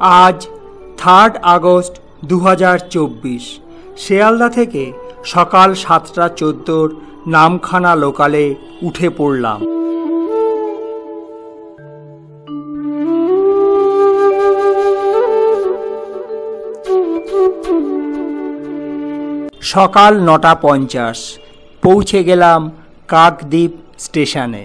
আজ 3 আগস্ট 2024 শিয়ালদা থেকে সকাল 7:14 নামখানা লোকালে উঠে পড়লাম। সকাল 9:50 পৌঁছে গেলাম কাকদ্বীপ স্টেশনে।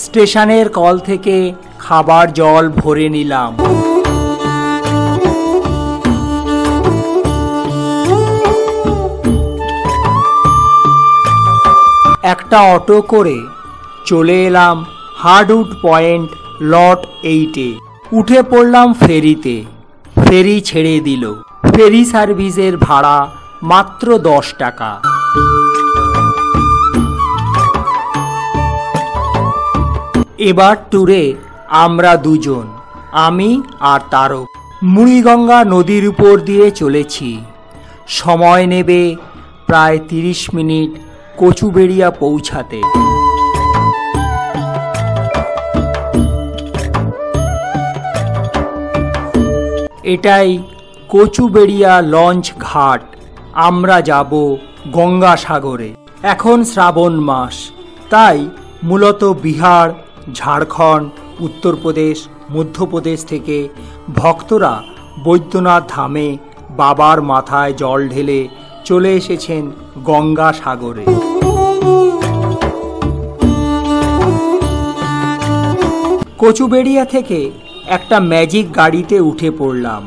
স্টেশনের কল থেকে খাবার জল ভরে নিলাম। একটা অটো করে চলে এলাম হার্ডউড পয়েন্ট লট 8-এ। উঠে পড়লাম ফেরিতে। ফেরি ছেড়ে দিল। ফেরি সার্ভিসের ভাড়া মাত্র 10 টাকা। এবার ট্যুরে আমরা দুজন, আমি আর তারক, মুড়িগঙ্গা নদীর উপর দিয়ে চলেছি। সময় নেবে প্রায় 30 মিনিট কচুবেড়িয়া পৌঁছাতে। এটাই কচুবেড়িয়া লঞ্চ ঘাট। আমরা যাব গঙ্গাসাগরে। এখন শ্রাবণ মাস, তাই মূলত বিহার, ঝাড়খণ্ড, উত্তরপ্রদেশ, মধ্যপ্রদেশ থেকে ভক্তরা বৈদ্যনাথ ধামে বাবার মাথায় জল ঢেলে চলে এসেছেন গঙ্গাসাগরে। কচুবেড়িয়া থেকে একটা ম্যাজিক গাড়িতে উঠে পড়লাম।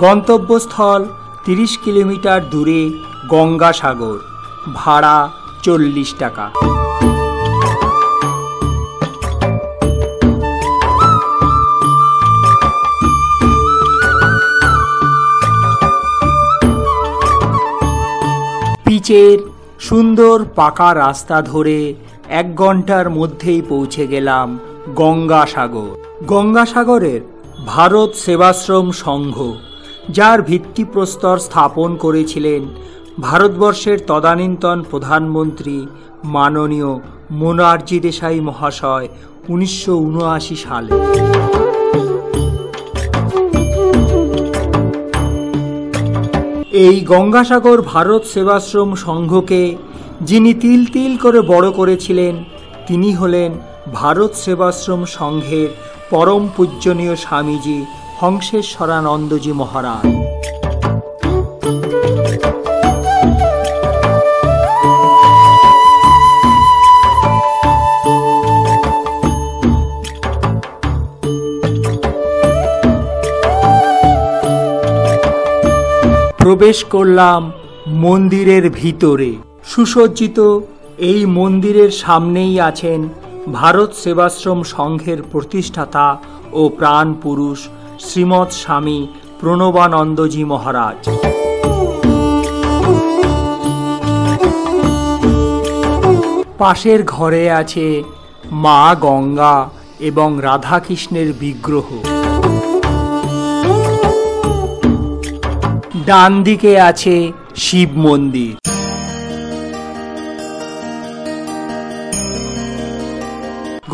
গন্তব্যস্থল 30 কিলোমিটার দূরে গঙ্গাসাগর। ভাড়া 40 টাকা। পিচের সুন্দর পাকা রাস্তা ধরে 1 ঘন্টার মধ্যেই পৌঁছে গেলাম গঙ্গাসাগর। গঙ্গাসাগরের ভারত সেবাশ্রম সংঘ, যার ভিত্তিপ্রস্তর স্থাপন করেছিলেন ভারতবর্ষের তদানীন্তন প্রধানমন্ত্রী মাননীয় মোরারজি দেশাই মহাশয় 1979 সালে। এই গঙ্গাসাগর ভারত সেবাশ্রম সংঘকে যিনি তিল তিল করে বড় করেছিলেন, তিনি হলেন ভারত সেবাশ্রম সংঘের পরম পূজনীয় স্বামীজি হংসেশ্বরানন্দজি মহারাজ। প্রবেশ করলাম মন্দিরের ভিতরে। সুসজ্জিত এই মন্দিরের সামনেই আছেন ভারত সেবাশ্রম সংঘের প্রতিষ্ঠাতা ও প্রাণ পুরুষ শ্রীমৎ স্বামী প্রণবানন্দজি মহারাজ। পাশের ঘরে আছে মা গঙ্গা এবং রাধাকৃষ্ণের বিগ্রহ। ডান দিকে আছে শিব মন্দির।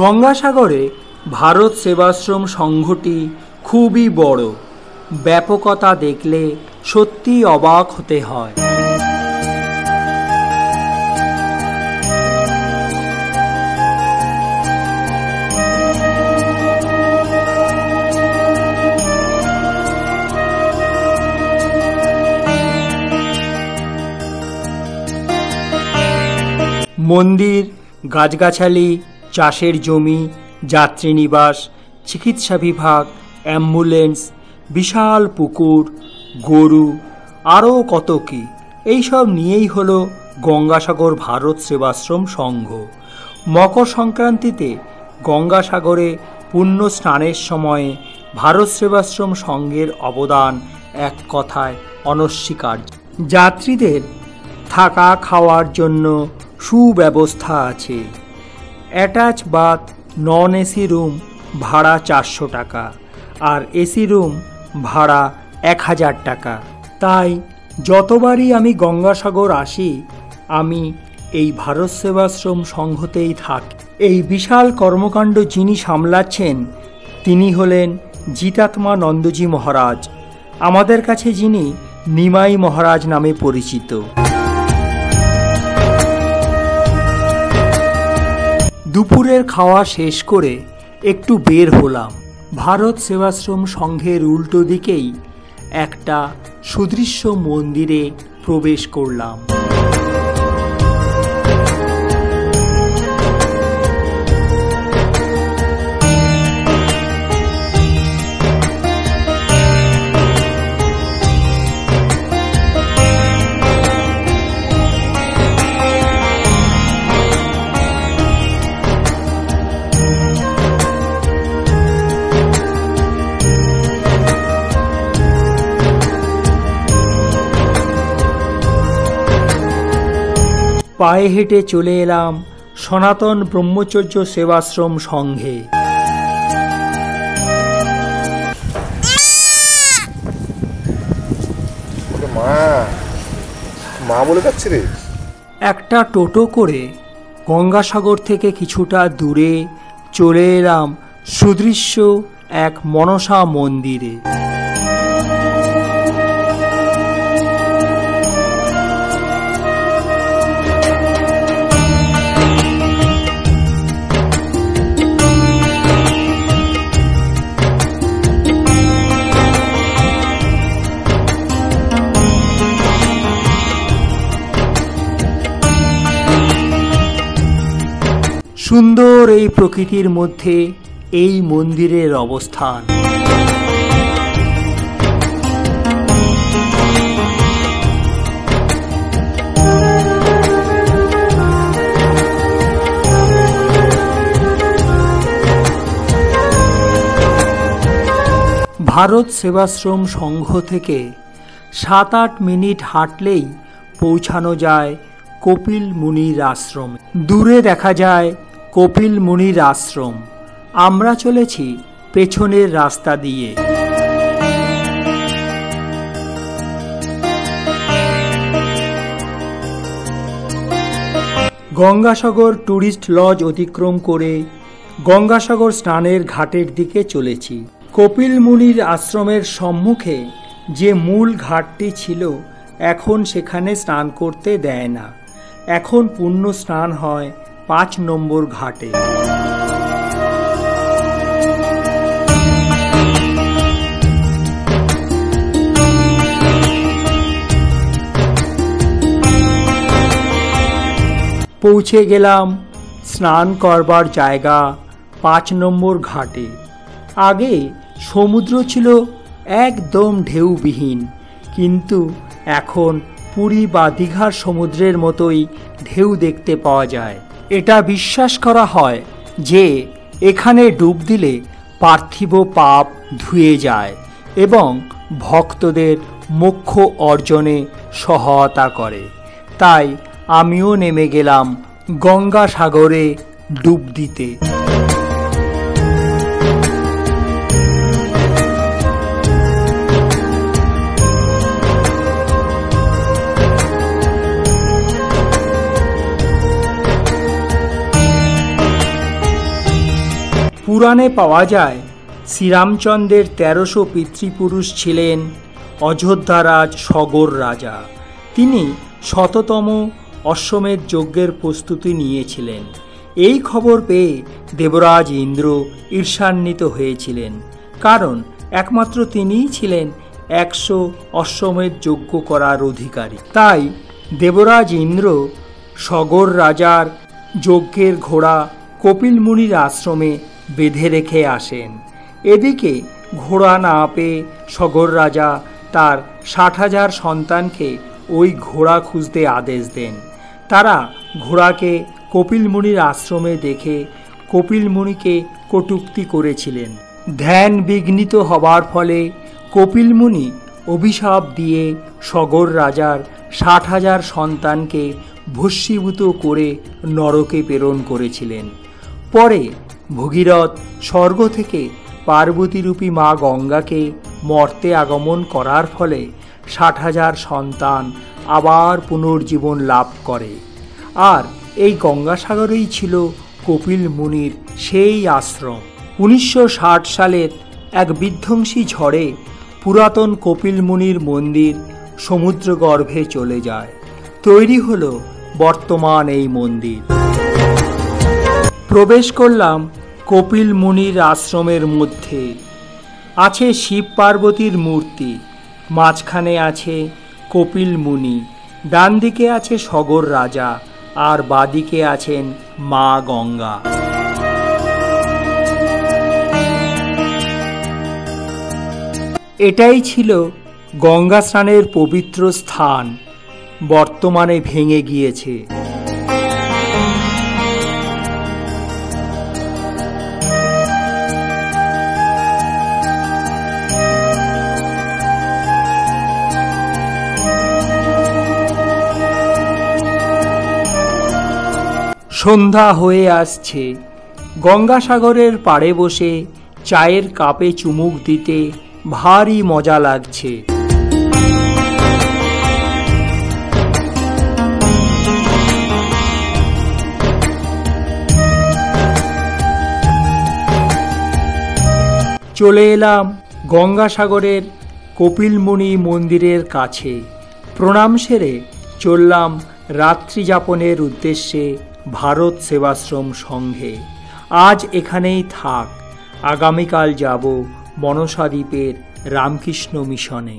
গঙ্গাসাগরে ভারত সেবাশ্রম সংঘটি খুবই বড়। ব্যাপকতা দেখলে সত্যি অবাক হতে হয়। মন্দির, গাছগাছালি, চাষের জমি, যাত্রীনিবাস, চিকিৎসা বিভাগ, অ্যাম্বুলেন্স, বিশাল পুকুর, গরু, আরও কত কি। এইসব নিয়েই হলো গঙ্গাসাগর ভারত সেবাশ্রম সংঘ। মকর সংক্রান্তিতে গঙ্গাসাগরে পুণ্য স্নানের সময়ে ভারত সেবাশ্রম সংঘের অবদান এক কথায় অনস্বীকার্য। যাত্রীদের থাকা খাওয়ার জন্য সুব্যবস্থা আছে। Attach bath, non AC room ভাড়া 400 টাকা। আর এসি রুম ভাড়া 1000 টাকা। তাই যতবারই আমি গঙ্গাসাগর আসি আমি এই ভারত সেবাশ্রম সংঘতেই থাকি। এই বিশাল কর্মকাণ্ড যিনি সামলাচ্ছেন তিনি হলেন জিতাত্মা নন্দজি মহারাজ, আমাদের কাছে যিনি নিমাই মহারাজ নামে পরিচিত। দুপুরের খাওয়া শেষ করে একটু বের হলাম। ভারত সেবাশ্রম সংঘের উল্টো দিকেই একটা সুদৃশ্য মন্দিরে প্রবেশ করলাম। পায়ে হেঁটে চলে এলাম সনাতন ব্রহ্মচর্য সেবাশ্রম সংঘে। মা বলে যাচ্ছে রে। একটা টোটো করে গঙ্গাসাগর থেকে কিছুটা দূরে চলে এলাম সুদৃশ্য এক মনসা মন্দিরে। সুন্দর এই প্রকৃতির মধ্যে এই মন্দিরের অবস্থান। ভারত সেবাশ্রম সংঘ থেকে 7-8 মিনিট হাঁটলেই পৌঁছানো যায় কপিল মুনির আশ্রমে। দূরে দেখা যায় কপিল মুনির আশ্রম। আমরা চলেছি পেছনের রাস্তা দিয়ে। গঙ্গাসাগর ট্যুরিস্ট লজ অতিক্রম করে গঙ্গাসাগর স্নানের ঘাটের দিকে চলেছি। কপিল মুনির আশ্রমের সম্মুখে যে মূল ঘাটটি ছিল এখন সেখানে স্নান করতে দেয় না। এখন পুণ্য স্নান হয় 5 নম্বর ঘাটে। পৌঁছে গেলাম স্নান করবার জায়গা 5 নম্বর ঘাটে। আগে সমুদ্র ছিল একদম ঢেউবিহীন, কিন্তু এখন পুরী বা দীঘার সমুদ্রের মতোই ঢেউ দেখতে পাওয়া যায়। এটা বিশ্বাস করা হয় যে এখানে ডুব দিলে পার্থিব পাপ ধুয়ে যায় এবং ভক্তদের মোক্ষ অর্জনে সহায়তা করে। তাই আমিও নেমে গেলাম গঙ্গাসাগরে ডুব দিতে। পুরাণে পাওয়া যায় শ্রীরামচন্দ্রের 1300 পিতৃপুরুষ ছিলেন অযোধ্যারাজ সগর রাজা। তিনি 100তম অশ্বমেধ যজ্ঞের প্রস্তুতি নিয়েছিলেন। এই খবর পেয়ে দেবরাজ ইন্দ্র ঈর্ষান্বিত হয়েছিলেন, কারণ একমাত্র তিনিই ছিলেন 100 অশ্বমেধ যজ্ঞ করার অধিকারী। তাই দেবরাজ ইন্দ্র সগর রাজার যজ্ঞের ঘোড়া কপিল মুনির আশ্রমে বেঁধে রেখে আসেন। এদিকে ঘোড়া না পেয়ে সগর রাজা তার 60,000 সন্তানকে ওই ঘোড়া খুঁজতে আদেশ দেন। তারা ঘোড়াকে কপিল মুনির আশ্রমে দেখে কপিল মুনিকে কটূক্তি করেছিলেন। ধ্যান বিঘ্নিত হবার ফলে কপিল মুনি অভিশাপ দিয়ে সগর রাজার 60,000 সন্তানকে ভস্মীভূত করে নরকে প্রেরণ করেছিলেন। পরে ভগীরথ স্বর্গ থেকে পার্বতীরূপী মা গঙ্গাকে মর্তে আগমন করার ফলে 60,000 সন্তান আবার পুনর্জীবন লাভ করে। আর এই গঙ্গাসাগরেই ছিল কপিল মুনির সেই আশ্রম। 1960 সালের এক বিধ্বংসী ঝড়ে পুরাতন কপিল মুনির মন্দির সমুদ্রগর্ভে চলে যায়। তৈরি হলো বর্তমান এই মন্দির। প্রবেশ করলাম কপিল মুনির আশ্রমের মধ্যে। আছে শিব পার্বতীর মূর্তি, মাঝখানে আছে কপিল মুনি, ডান দিকে আছে সগর রাজা, আর বাদিকে আছেন মা গঙ্গা। এটাই ছিল গঙ্গা স্নানের পবিত্র স্থান, বর্তমানে ভেঙে গিয়েছে। সন্ধ্যা হয়ে আসছে। গঙ্গাসাগরের পাড়ে বসে চায়ের কাপে চুমুক দিতে ভারী মজা লাগছে। চলে এলাম গঙ্গাসাগরের কপিলমুনি মন্দিরের কাছে। প্রণাম সেরে চললাম রাত্রি যাপনের উদ্দেশ্যে ভারত সেবাশ্রম সংঘে। আজ এখানেই থাক, আগামীকাল যাব মনসা দ্বীপের রামকৃষ্ণ মিশনে।